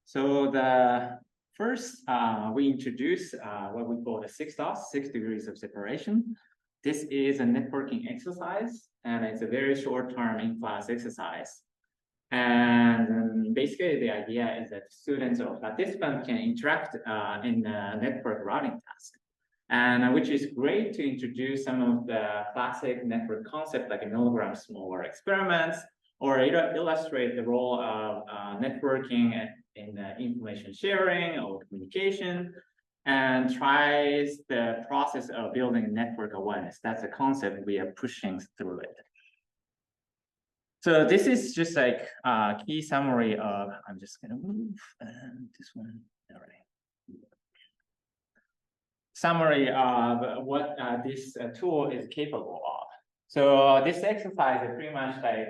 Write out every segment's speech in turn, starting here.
So the first, we introduce what we call the 6 DOS, 6 degrees of separation. This is a networking exercise, and it's a very short-term in-class exercise. And basically, the idea is that students or participants can interact in a network routing task, and which is great to introduce some of the classic network concepts like a milligram small experiments, or illustrate the role of networking in information sharing or communication, and tries the process of building network awareness. That's a concept we are pushing through it. So this is just like a key summary of, I'm just gonna move this one, all right. Summary of what this tool is capable of. So this exercise is pretty much like,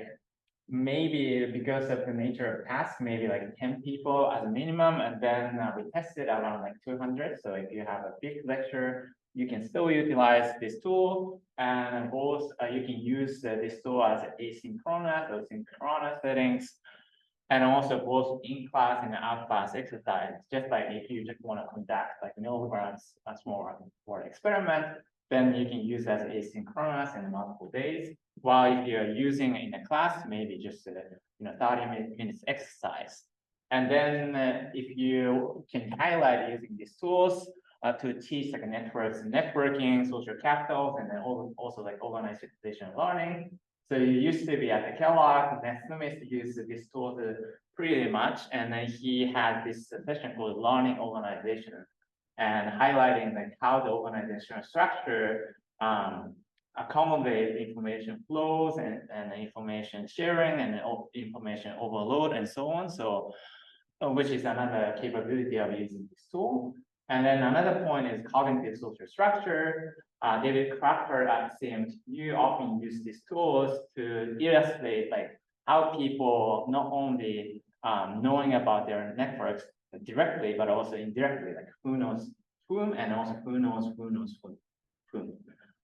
maybe because of the nature of task, maybe like 10 people as a minimum, and then we tested around like 200. So if you have a big lecture, you can still utilize this tool, and both you can use this tool as asynchronous or synchronous settings, and also both in-class and out-class exercise. Just like if you just want to conduct like milligrams small for experiment, then you can use as asynchronous in multiple days. While if you're using in a class, maybe just 30 minutes exercise. And then if you can highlight using these tools to teach like networking, social capital, and then also like organization learning. So you used to be at the Kellogg, and Smith used this tool pretty much, and then he had this session called learning organization, and highlighting like how the organizational structure accommodate information flows and information sharing and information overload and so on. So, which is another capability of using this tool. And then another point is cognitive social structure. David Cracker at CMU often use these tools to illustrate like how people not only knowing about their networks directly, but also indirectly, like who knows whom, and also who knows whom,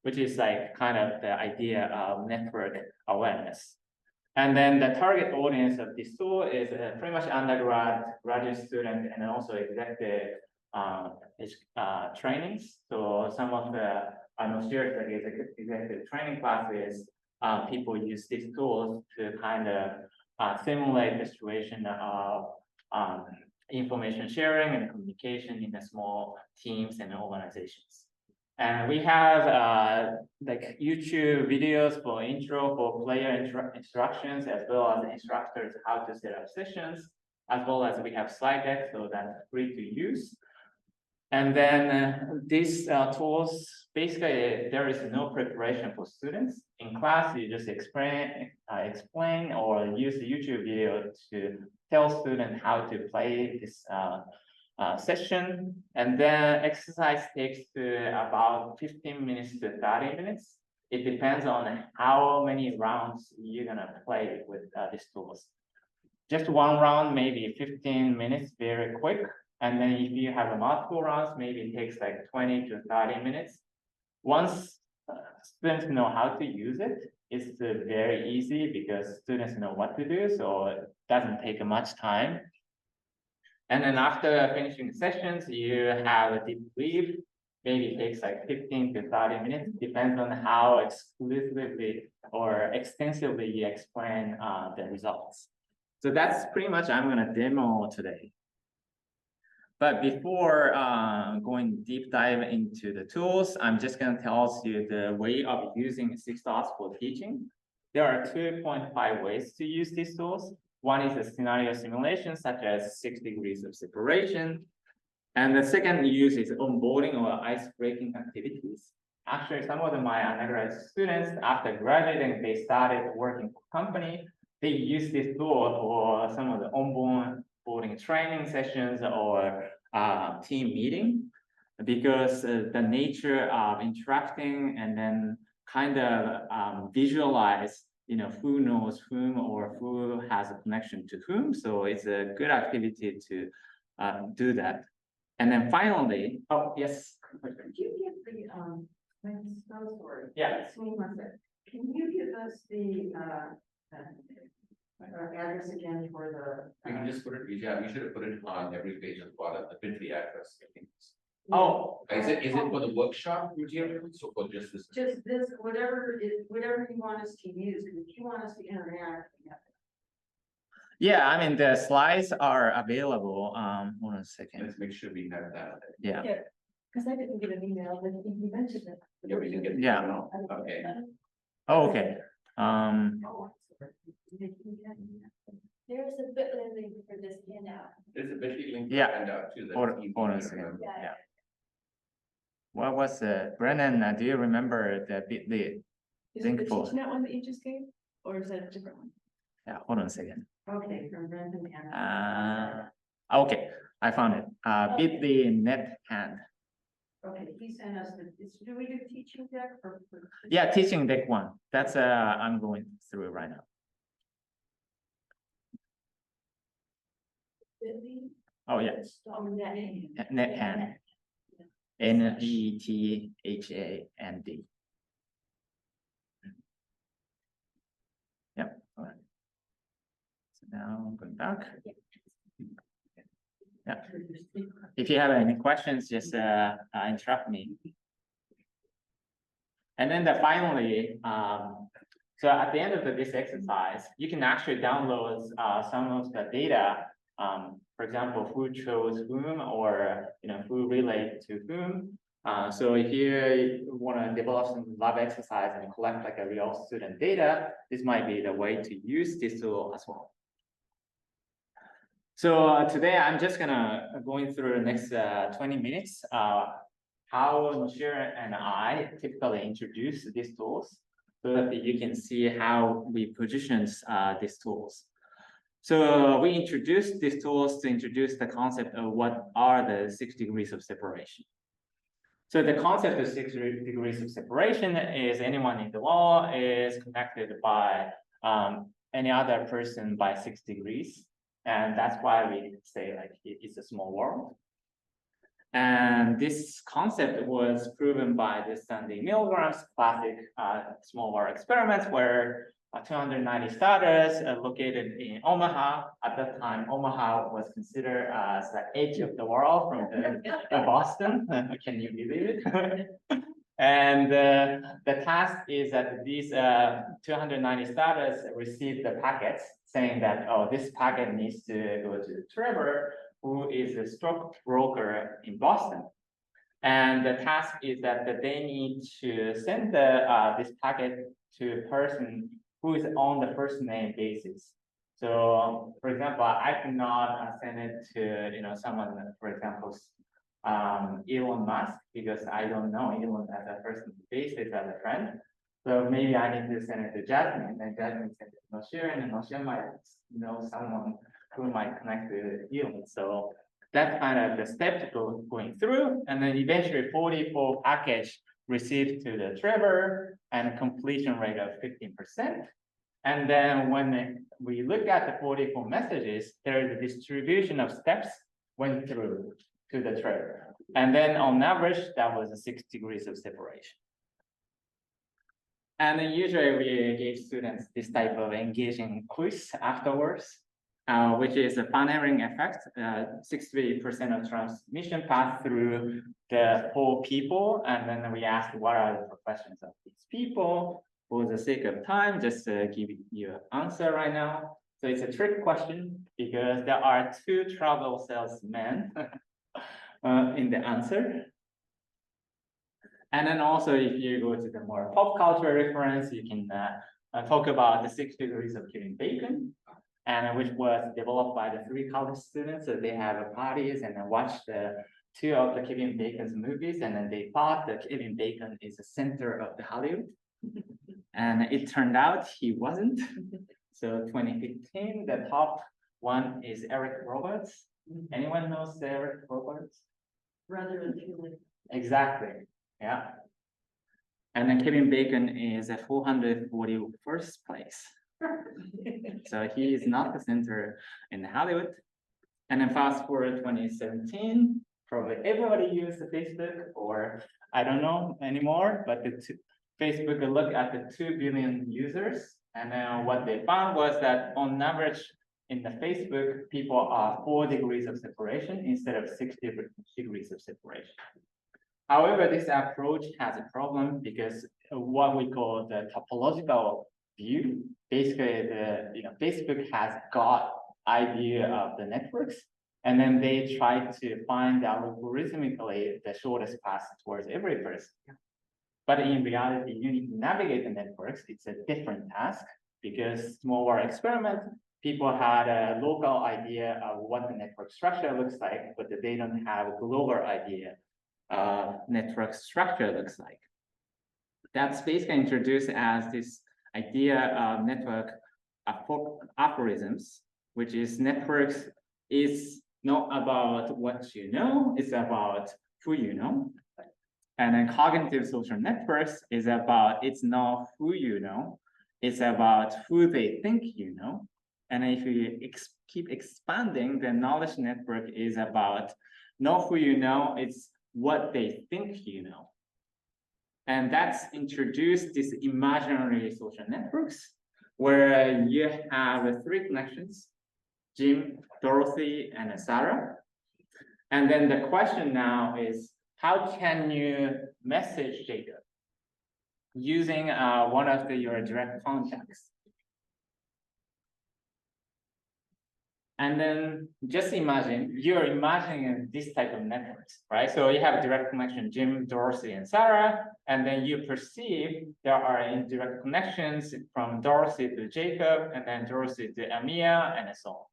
which is like kind of the idea of network awareness. And then the target audience of this tool is pretty much undergrad, graduate student, and also executive trainings. So some of the serious executive training classes, people use these tools to kind of simulate the situation of information sharing and communication in the small teams and organizations. And we have like YouTube videos for intro, for player instructions, as well as instructors how to set up sessions, as well as we have slide decks, so that's free to use. And then these tools, basically there is no preparation for students. In class, you just explain or use the YouTube video to tell students how to play this session, and then exercise takes to about 15 minutes to 30 minutes. It depends on how many rounds you're gonna play with these tools. Just one round, maybe 15 minutes, very quick. And then if you have multiple rounds, maybe it takes like 20 to 30 minutes. Once students know how to use it, it's very easy because students know what to do, so it doesn't take much time. And then after finishing sessions, you have a debrief. Maybe it takes like 15 to 30 minutes, depends on how exclusively or extensively you explain the results. So that's pretty much I'm gonna demo today. But before going deep dive into the tools, I'm just gonna tell you the way of using 6DOS for teaching. There are 2.5 ways to use these tools. One is a scenario simulation, such as 6 degrees of separation. And the second use is onboarding or ice-breaking activities. Actually, some of my undergraduate students, after graduating, they started working for company. They use this tool for some of the onboarding training sessions or team meeting, because the nature of interacting and then kind of visualize who knows whom or who has a connection to whom. So it's a good activity to do that. And then finally, oh, yes. Could you give the, I'm so sorry. Yeah. Can you give us the address again for the. You can just put it, yeah, we should have put it on every page of the Bitly address, I think. Oh, Is it for the workshop materials or for just this? Just this, whatever you want us to use, because if you want us to interact. yeah, I mean, the slides are available. Hold on a second. Let's make sure we have that. Yeah, Because I didn't get an email, but you mentioned it. Yeah, we can get. Yeah. Okay. oh, okay. There's a bit of link for this handout. There's a Bitly link. Yeah. Handout too. that's Hold on easy a to second. remember. Yeah. What was Brennan? Do you remember the Bitly? Is Think it the for- teaching that one that you just gave, or is that a different one? Yeah, hold on a second. Okay, from Brendan and. Okay, I found it. Bitly net hand. Okay, he sent us do we do teaching deck or? Yeah, teaching deck one. That's I'm going through it right now. Oh yeah, net hand. NETHAND. Yep. All right. So now I'm going back. Yeah. If you have any questions, just interrupt me. And then finally, so at the end of this exercise, you can actually download some of the data. For example, who chose whom, or who related to whom. So if you want to develop some lab exercise and collect like a real student data, this might be the way to use this tool as well. So today I'm just gonna going through the next 20 minutes how Noshir and I typically introduce these tools so that you can see how we position these tools. So we introduced these tools to introduce the concept of what are the 6 degrees of separation. So the concept of 6 degrees of separation is anyone in the wall is connected by any other person by 6 degrees. And that's why we say like it's a small world. And this concept was proven by the Sandy Milgram's classic small world experiments, where 290 starters located in Omaha. At that time, Omaha was considered as the edge of the world from Boston. Can you believe it? And the task is that these 290 starters receive the packets saying that, oh, this packet needs to go to Trevor, who is a stockbroker in Boston. And the task is that they need to send this packet to a person who is on the first name basis. So, for example, I cannot send it to someone, for example, Elon Musk, because I don't know Elon as a first basis as a friend. So maybe I need to send it to Jasmine, and Jasmine send it to Noshir, and Noshir might know someone who might connect to Elon. So that's kind of the step going through, and then eventually 44 package received to the Trevor and a completion rate of 15%. And then when we look at the 44 messages, there is a distribution of steps went through to the Trevor. And then on average, that was 6 degrees of separation. And then usually we give students this type of engaging quiz afterwards, which is a funnelling effect. 60% of transmission pass through the 4 people. And then we ask what are the professions of these people. For the sake of time, just give you an answer right now. So it's a trick question because there are 2 travel salesmen in the answer. And then also, if you go to the more pop culture reference, you can talk about the 6 degrees of Kevin Bacon, and which was developed by the 3 college students. So they have parties and then watch the 2 of the Kevin Bacon's movies, and then they thought that Kevin Bacon is the center of the Hollywood. And it turned out he wasn't. So 2015, the top one is Eric Roberts. Anyone knows Eric Roberts? Rather than feeling. Exactly. Yeah. And then Kevin Bacon is at 441st place. So he is not the center in Hollywood. And then fast forward 2017, probably everybody used Facebook, or I don't know anymore, but Facebook look at the 2 billion users And then what they found was that on average, in the Facebook, people are 4 degrees of separation instead of 6 degrees of separation. However, this approach has a problem because what we call the topological view, basically Facebook has got idea of the networks, and then they try to find algorithmically the shortest path towards every person. But in reality, you need to navigate the networks. It's a different task because smaller experiment, people had a local idea of what the network structure looks like, but they don't have a global idea network structure looks like. That's basically introduced as this idea of network aphorisms, which is networks is not about what you know, it's about who you know. And then cognitive social networks is about, it's not who you know, it's about who they think you know. And if you keep expanding, the knowledge network is about not who you know, it's what they think you know. And that's introduced these imaginary social networks where you have 3 connections, Jim, Dorothy, and Sarah. And then the question now is, how can you message Jacob using one of your direct contacts? And then just imagine, you're imagining this type of networks, right? So you have a direct connection, Jim, Dorothy, and Sarah, and then you perceive there are indirect connections from Dorothy to Jacob, and then Dorothy to Amir, and so on.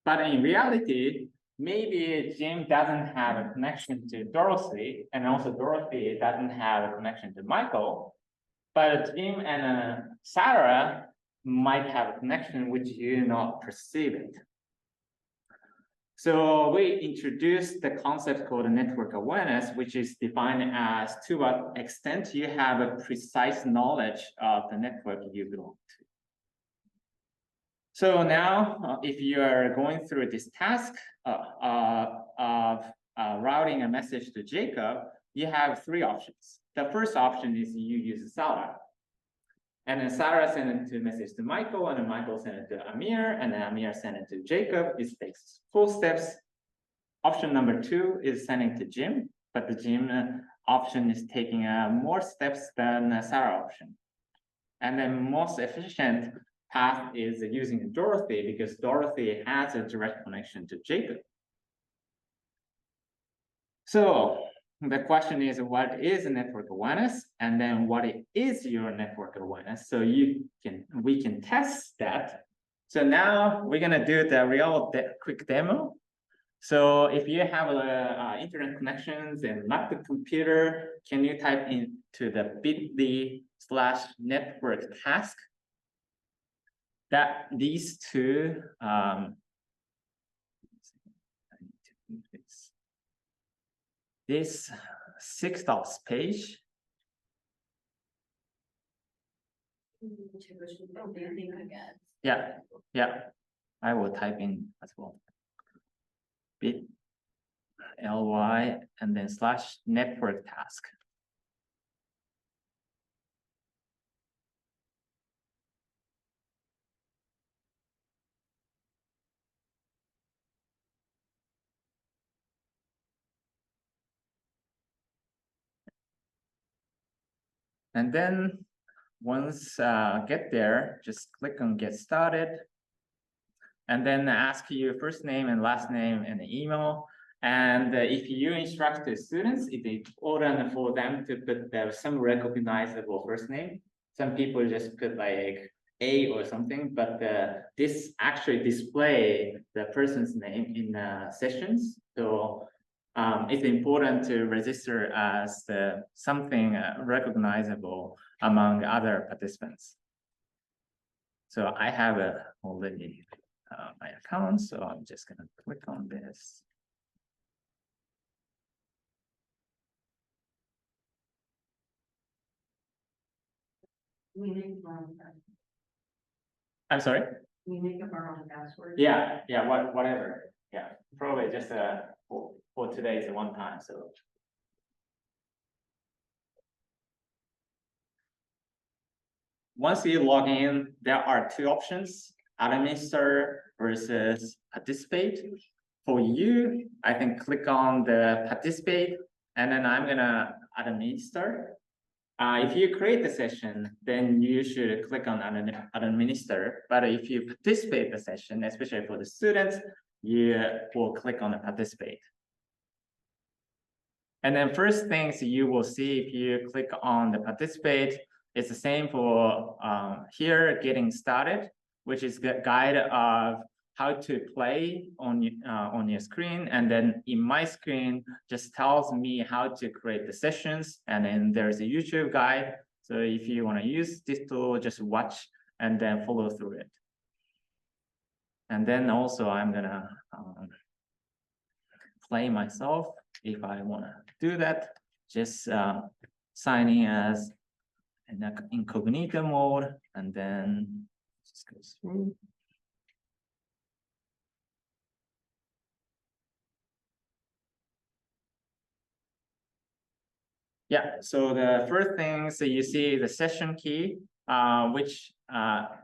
But in reality, maybe Jim doesn't have a connection to Dorothy, and also Dorothy doesn't have a connection to Michael, but Jim and Sarah might have a connection which you not perceive it. So we introduced the concept called network awareness, which is defined as to what extent you have a precise knowledge of the network you belong to. So now, if you are going through this task of routing a message to Jacob, you have 3 options. The first option is you use Sarah. And then Sarah sent it to message to Michael, and then Michael sent it to Amir, and then Amir sent it to Jacob. It takes 4 steps. Option number 2 is sending to Jim, but the Jim option is taking more steps than the Sarah option. And then most efficient path is using Dorothy because Dorothy has a direct connection to Jacob. So the question is, what is network awareness? And then what is your network awareness? So we can test that. So now we're gonna do the real quick demo. So if you have internet connections and laptop computer, can you type into the bit.ly/network task? That these 2 this 6 dots page. Yeah, I will type in as well. bit.ly and then /network task. And then once get there, just click on get started. And then ask your first name and last name and email. And if you instruct the students, it's important for them to put some recognizable first name. Some people just put like A or something, but this actually display the person's name in sessions. So it's important to register as something recognizable among other participants. So I have already my account, so I'm just gonna click on this. I'm sorry? We make up our own password. Yeah, whatever. Yeah, probably just for today it's a one time, so. once you log in, there are two options, administer versus participate. For you, I can click on the participate, and then I'm gonna administer. If you create the session, then you should click on administer. But if you participate the session, especially for the students, you will click on the participate. And then first things you will see if you click on the participate, it's the same for here, getting started, which is the guide of how to play on your screen. And then in my screen just tells me how to create the sessions. And then there's a YouTube guide. So if you want to use this tool, just watch and then follow through it. And then also I'm gonna play myself. If I want to do that, just sign in as in incognito mode, and then just goes through. Yeah, so the first things that you see the session key, which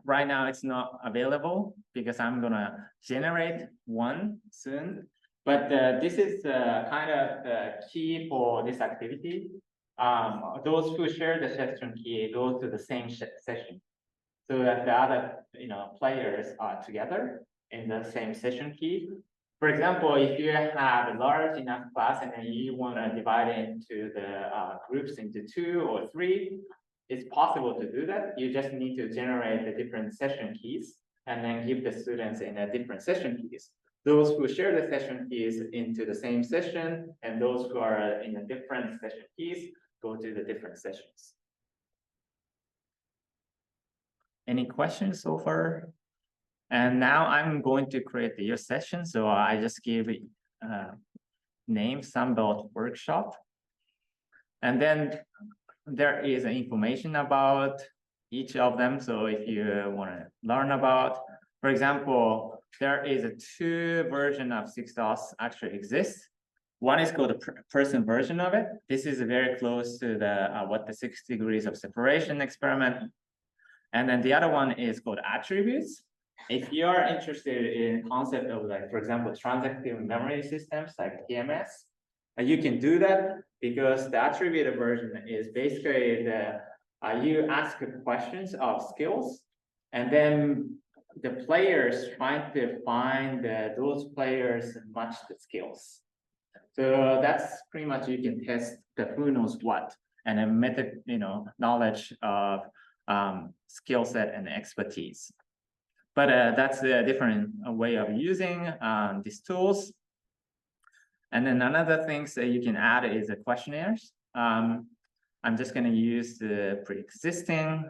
right now it's not available because I'm gonna generate one soon. But this is kind of the key for this activity. Those who share the session key go to the same session, so that the other players are together in the same session key. For example, if you have a large enough class and then you want to divide it into the groups into 2 or 3, it's possible to do that. You just need to generate the different session keys and then give the students in a different session keys. Those who share the session keys into the same session, and those who are in a different session keys go to the different sessions. Any questions so far? And now I'm going to create your session. So I just give it name Sunbelt Workshop. And then there is information about each of them. So if you want to learn about, for example, there is a 2 version of 6DOS actually exists. One is called the person version of it. This is very close to the what the 6 degrees of separation experiment. And then the other one is called attributes. If you are interested in concept of, like, for example, transactive memory systems like TMS, you can do that because the attributed version is basically the you ask questions of skills, and then the players trying to find those players match the skills. So that's pretty much you can test the who knows what and a method, knowledge of skill set and expertise. But that's a different way of using these tools. And then another things that you can add is the questionnaires. I'm just going to use the pre-existing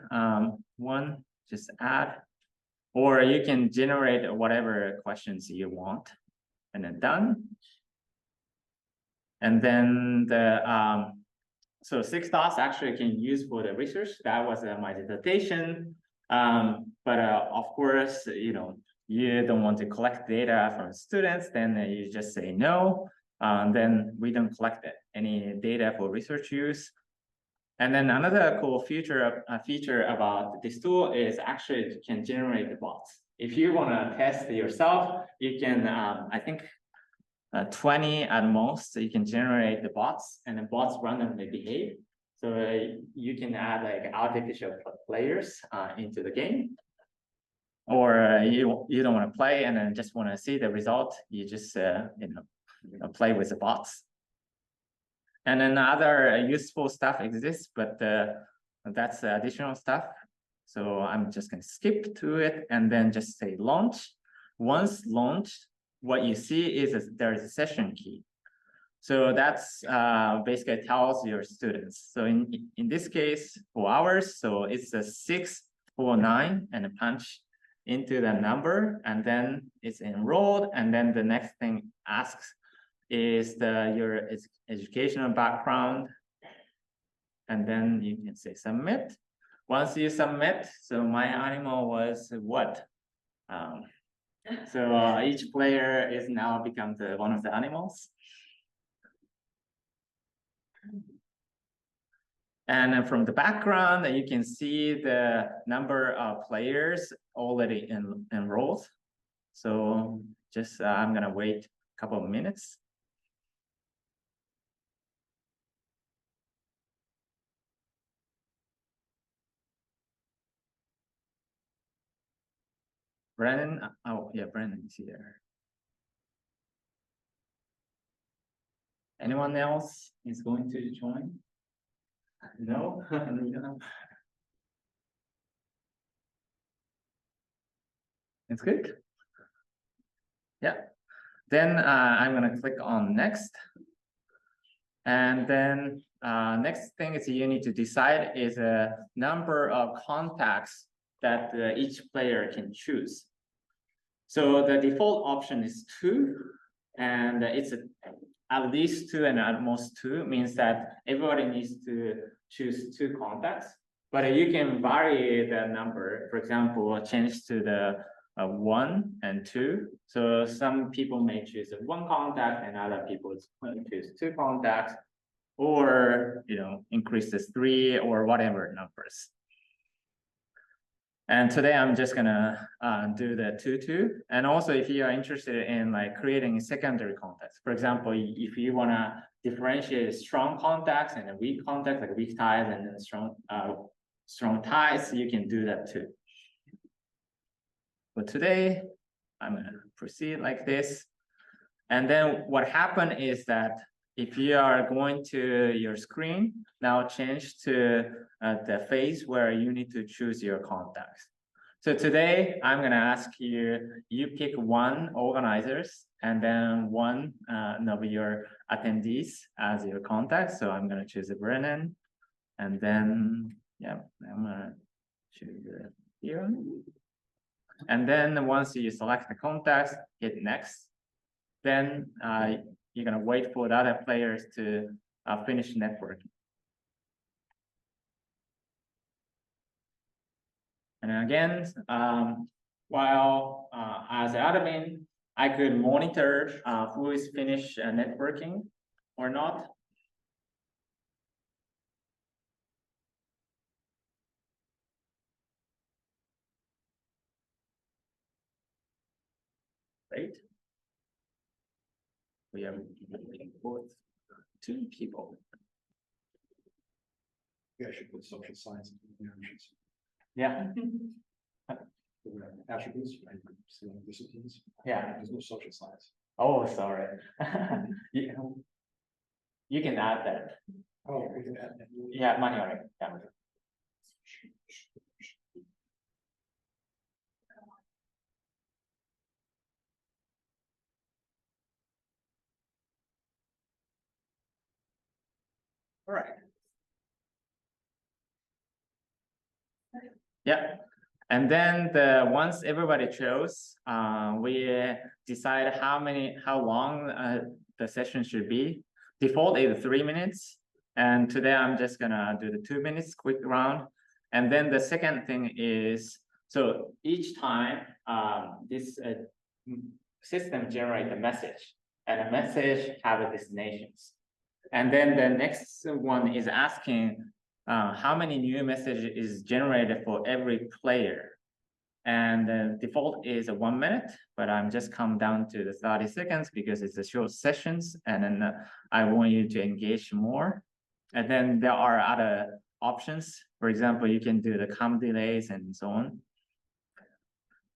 one, just add, or you can generate whatever questions you want, and then done. And then the so 6DOS actually can use for the research. That was my dissertation. But of course, you don't want to collect data from students, then you just say no. Then we don't collect any data for research use. And then another cool feature about this tool is actually it can generate the bots. If you want to test yourself, you can, I think 20 at most, so you can generate the bots, and the bots randomly behave. So you can add like artificial players into the game. Or you don't want to play and then just want to see the result, you just play with the bots. And then other useful stuff exists, but that's additional stuff. So I'm just going to skip to it and then just say launch. Once launched, what you see is there's a session key. So that's basically tells your students. So in this case, for ours, so it's a 649 and a punch into the number, and then it's enrolled, and then the next thing asks is your educational background, and then you can say submit. Once you submit, so my animal was what? So each player is now becomes one of the animals. And then from the background, you can see the number of players already enrolled. So just I'm gonna wait a couple of minutes. Brandon, oh yeah, Brandon is here. Anyone else is going to join? No? It's good. Yeah. Then I'm gonna click on next. And then next thing is you need to decide is a number of contacts that each player can choose. So the default option is 2, and it's at least 2 and at most 2 means that everybody needs to choose 2 contacts. But you can vary the number. For example, change to the 1 and 2. So some people may choose 1 contact, and other people choose 2 contacts, or increase this 3 or whatever numbers. And today I'm just gonna do the 2-2. And also, if you are interested in like creating secondary contacts, for example, if you wanna differentiate strong contacts and weak contacts, like weak ties and then strong ties, you can do that too. But today I'm gonna proceed like this. And then what happened is that if you are going to your screen, now change to the phase where you need to choose your contacts. So today I'm gonna ask you pick 1 organizers and then 1 of your attendees as your contact. So I'm gonna choose Brennan, and then yeah, I'm gonna choose here. And then once you select the contacts, hit next. Then you're gonna wait for the other players to finish networking. And again, while as an admin, I could monitor who is finished networking or not. Right? We are waiting for 2 people. Yeah, I should put social science. Yeah. Attributes, right? Disciplines. Yeah. There's no social science. Oh, sorry. You can add that. Oh, we can add that. Yeah, manually. Yeah. All right. Yeah. And then once everybody chose, we decide how long the session should be. Default is 3 minutes. And today I'm just gonna do the 2 minutes quick round. And then the second thing is, so each time this system generates a message, and a message have a destinations. And then the next one is asking how many new messages is generated for every player. And the default is 1 minute, but I'm just come down to the 30 seconds because it's a short sessions, and then I want you to engage more. And then there are other options. For example, you can do the count delays and so on.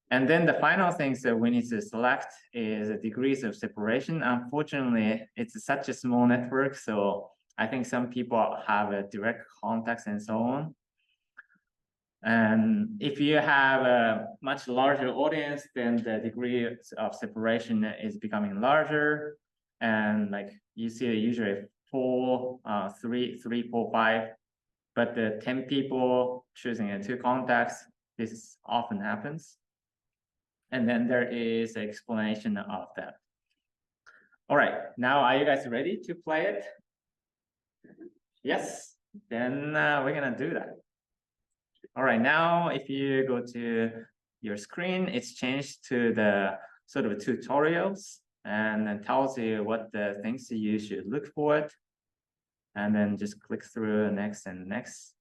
And then the final things that we need to select is the degrees of separation. Unfortunately, it's such a small network, so I think some people have a direct contacts and so on. And if you have a much larger audience, then the degree of separation is becoming larger. And like you see usually 4, 3, 4, 5, but the 10 people choosing 2 contacts, this often happens. And then there is an explanation of that. All right, now are you guys ready to play it? Yes, then we're gonna do that. All right, now if you go to your screen, it's changed to the sort of tutorials, and then tells you what the things you should look for it. And then just click through next and next.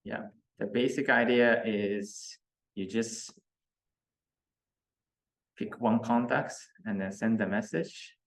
Yeah, the basic idea is you just pick one contact and then send the message.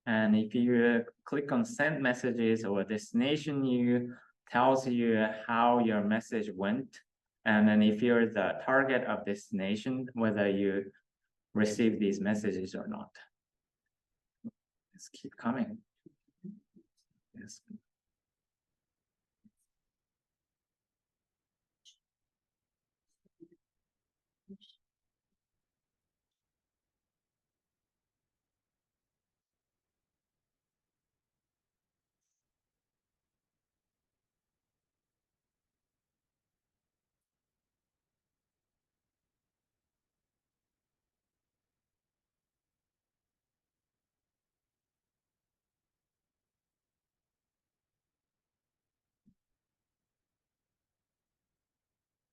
And if you click on send messages or destination, you tells you how your message went. And then if you're the target of destination, whether you receive these messages or not. Let's keep coming. Yes.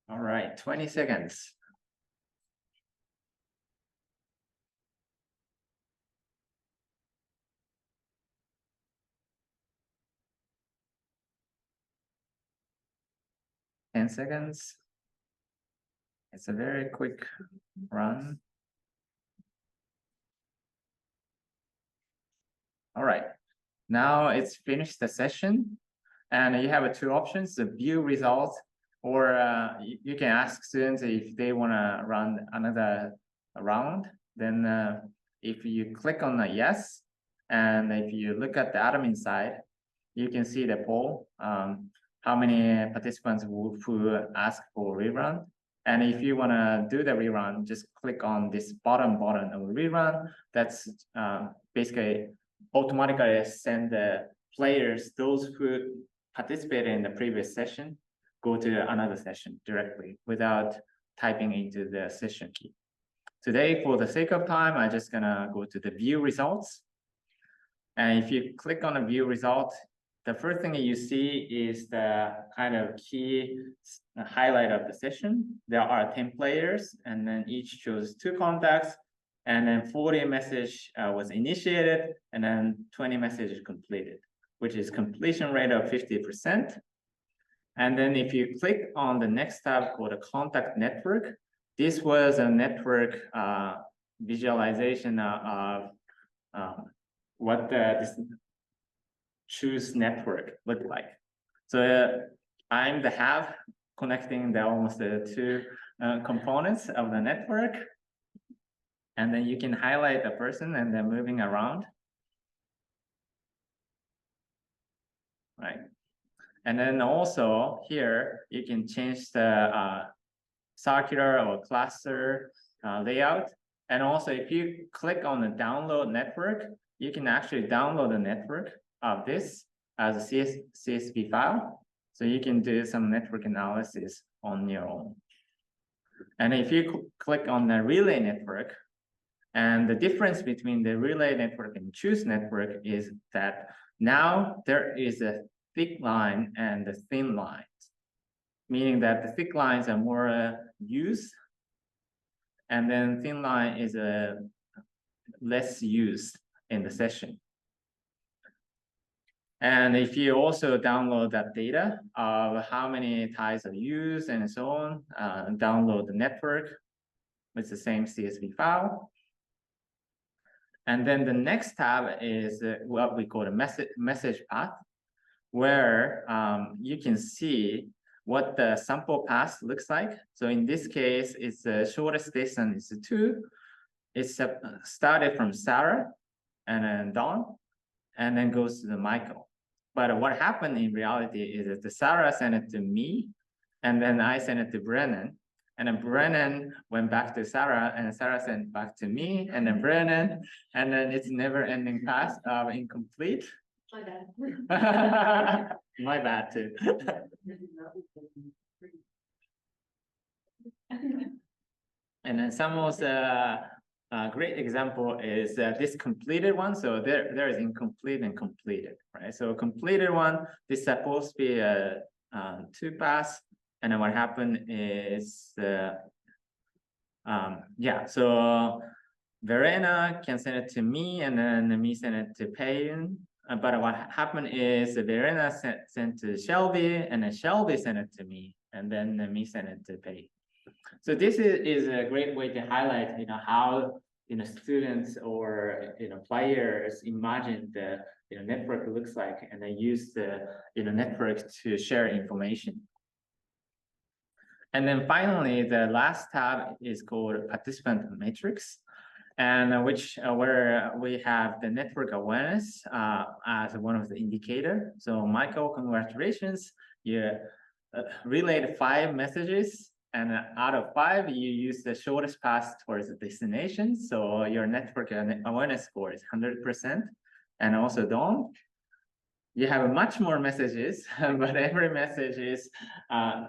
All right, 20 seconds. Ten seconds. It's a very quick run. All right, now it's finished the session, and you have two options: the view results, or you can ask students if they want to run another round. Then if you click on the yes, and if you look at the admin side, you can see the poll, how many participants who ask for rerun. And if you want to do the rerun, just click on this bottom button of rerun. That's basically automatically send the players, those who participated in the previous session, go to another session directly without typing into the session key. Today, for the sake of time, I'm just gonna go to the view results. And if you click on the view result, the first thing you see is the kind of key highlight of the session. There are 10 players, and then each chose 2 contacts, and then 40 message was initiated, and then 20 messages completed, which is completion rate of 50%. And then if you click on the next tab called the contact network, this was a network visualization of what this choose network look like. So I'm the hub connecting the almost the 2 components of the network. And then you can highlight the person and then moving around. Right. And then also here, you can change the circular or cluster layout. And also if you click on the download network, you can actually download the network of this as a CSV file. So you can do some network analysis on your own. And if you click on the relay network, and the difference between the relay network and choose network is that now there is a thick line and the thin lines, meaning that the thick lines are more used, and then thin line is less used in the session. And if you also download that data of how many ties are used and so on, download the network with the same CSV file. And then the next tab is what we call a message path, where you can see what the sample path looks like. So in this case, it's the shortest distance is 2. It's started from Sarah and then Dawn, and then goes to the Michael. But what happened in reality is that the Sarah sent it to me, and then I sent it to Brennan. And then Brennan went back to Sarah, and Sarah sent back to me, and then Brennan, and then it's never ending path of incomplete. My bad. My bad too. And then some of the great example is this completed one. So there is incomplete and completed, right? So completed one, this is supposed to be a 2 pass, and then what happened is yeah. So Verena can send it to me, and then me send it to Payne. But what happened is Verena sent to Shelby, and then Shelby sent it to me, and then me sent it to Payne. So this is a great way to highlight, how students or players imagine the network looks like, and they use the network to share information. And then finally, the last tab is called participant matrix, and where we have the network awareness as one of the indicator. So Michael, congratulations, you relayed 5 messages. And out of 5, you use the shortest path towards the destination. So your network awareness score is 100%. And also Dawn, you have much more messages, but every message is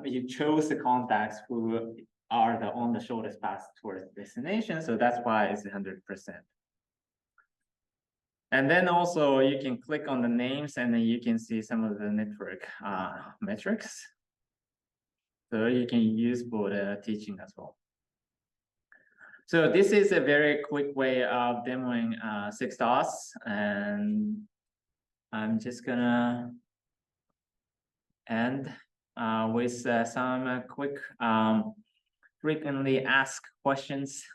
you chose the contacts who are on the shortest path towards the destination. So that's why it's 100%. And then also you can click on the names, and then you can see some of the network metrics. So you can use for the teaching as well. So this is a very quick way of demoing 6DOS, and I'm just gonna end with some quick frequently asked questions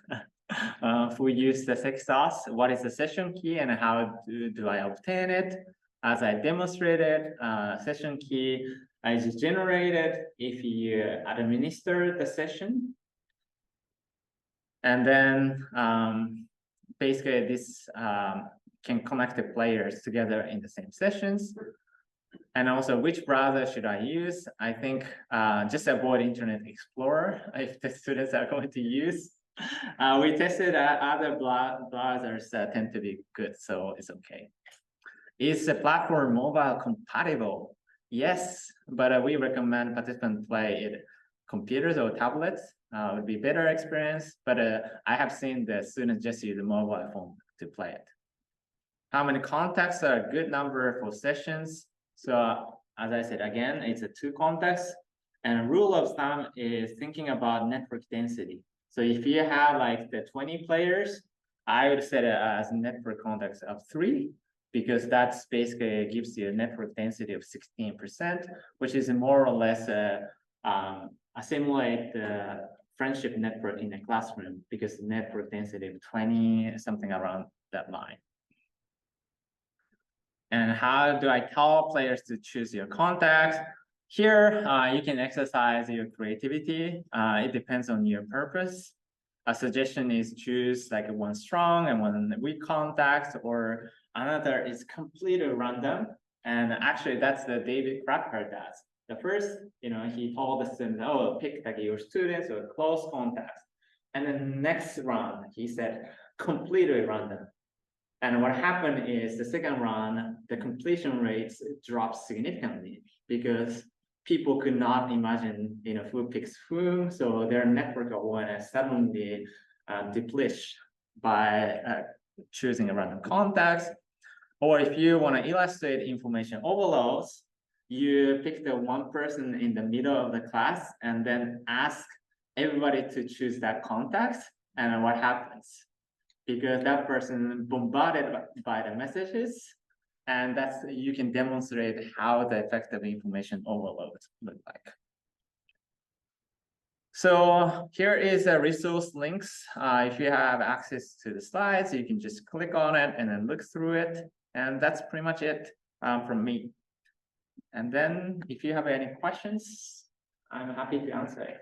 who use the 6DOS. What is the session key and how do I obtain it? As I demonstrated, session key is generated if you administer the session. And then basically this can connect the players together in the same sessions. And also, which browser should I use? I think just avoid Internet Explorer if the students are going to use. We tested other browsers that tend to be good, so it's okay. Is the platform mobile compatible? Yes, but we recommend participants play it computers or tablets. Would be better experience, but I have seen the students just use the mobile phone to play it. How many contacts are a good number for sessions? So as I said, again, it's a 2 contacts, and rule of thumb is thinking about network density. So if you have like the 20 players, I would set it as network contacts of 3, because that's basically gives you a network density of 16%, which is more or less simulate the friendship network in a classroom, because the network density of 20, something around that line. And how do I tell players to choose your contacts? Here, you can exercise your creativity. It depends on your purpose. A suggestion is choose like 1 strong and 1 weak contacts, or another is completely random. And actually, that's the David Cracker does. The first, he told the students, oh, pick like your students or close contacts. And then next round, he said, completely random. And what happened is the second round, the completion rates dropped significantly because people could not imagine, who picks whom. So their network awareness suddenly depletes by choosing a random contacts. Or if you want to illustrate information overloads, you pick the 1 person in the middle of the class and then ask everybody to choose that contact, and what happens? Because that person bombarded by the messages, and you can demonstrate how the effective information overload look like. So here is a resource links. If you have access to the slides, you can just click on it and then look through it. And that's pretty much it from me. And then if you have any questions, I'm happy to answer it.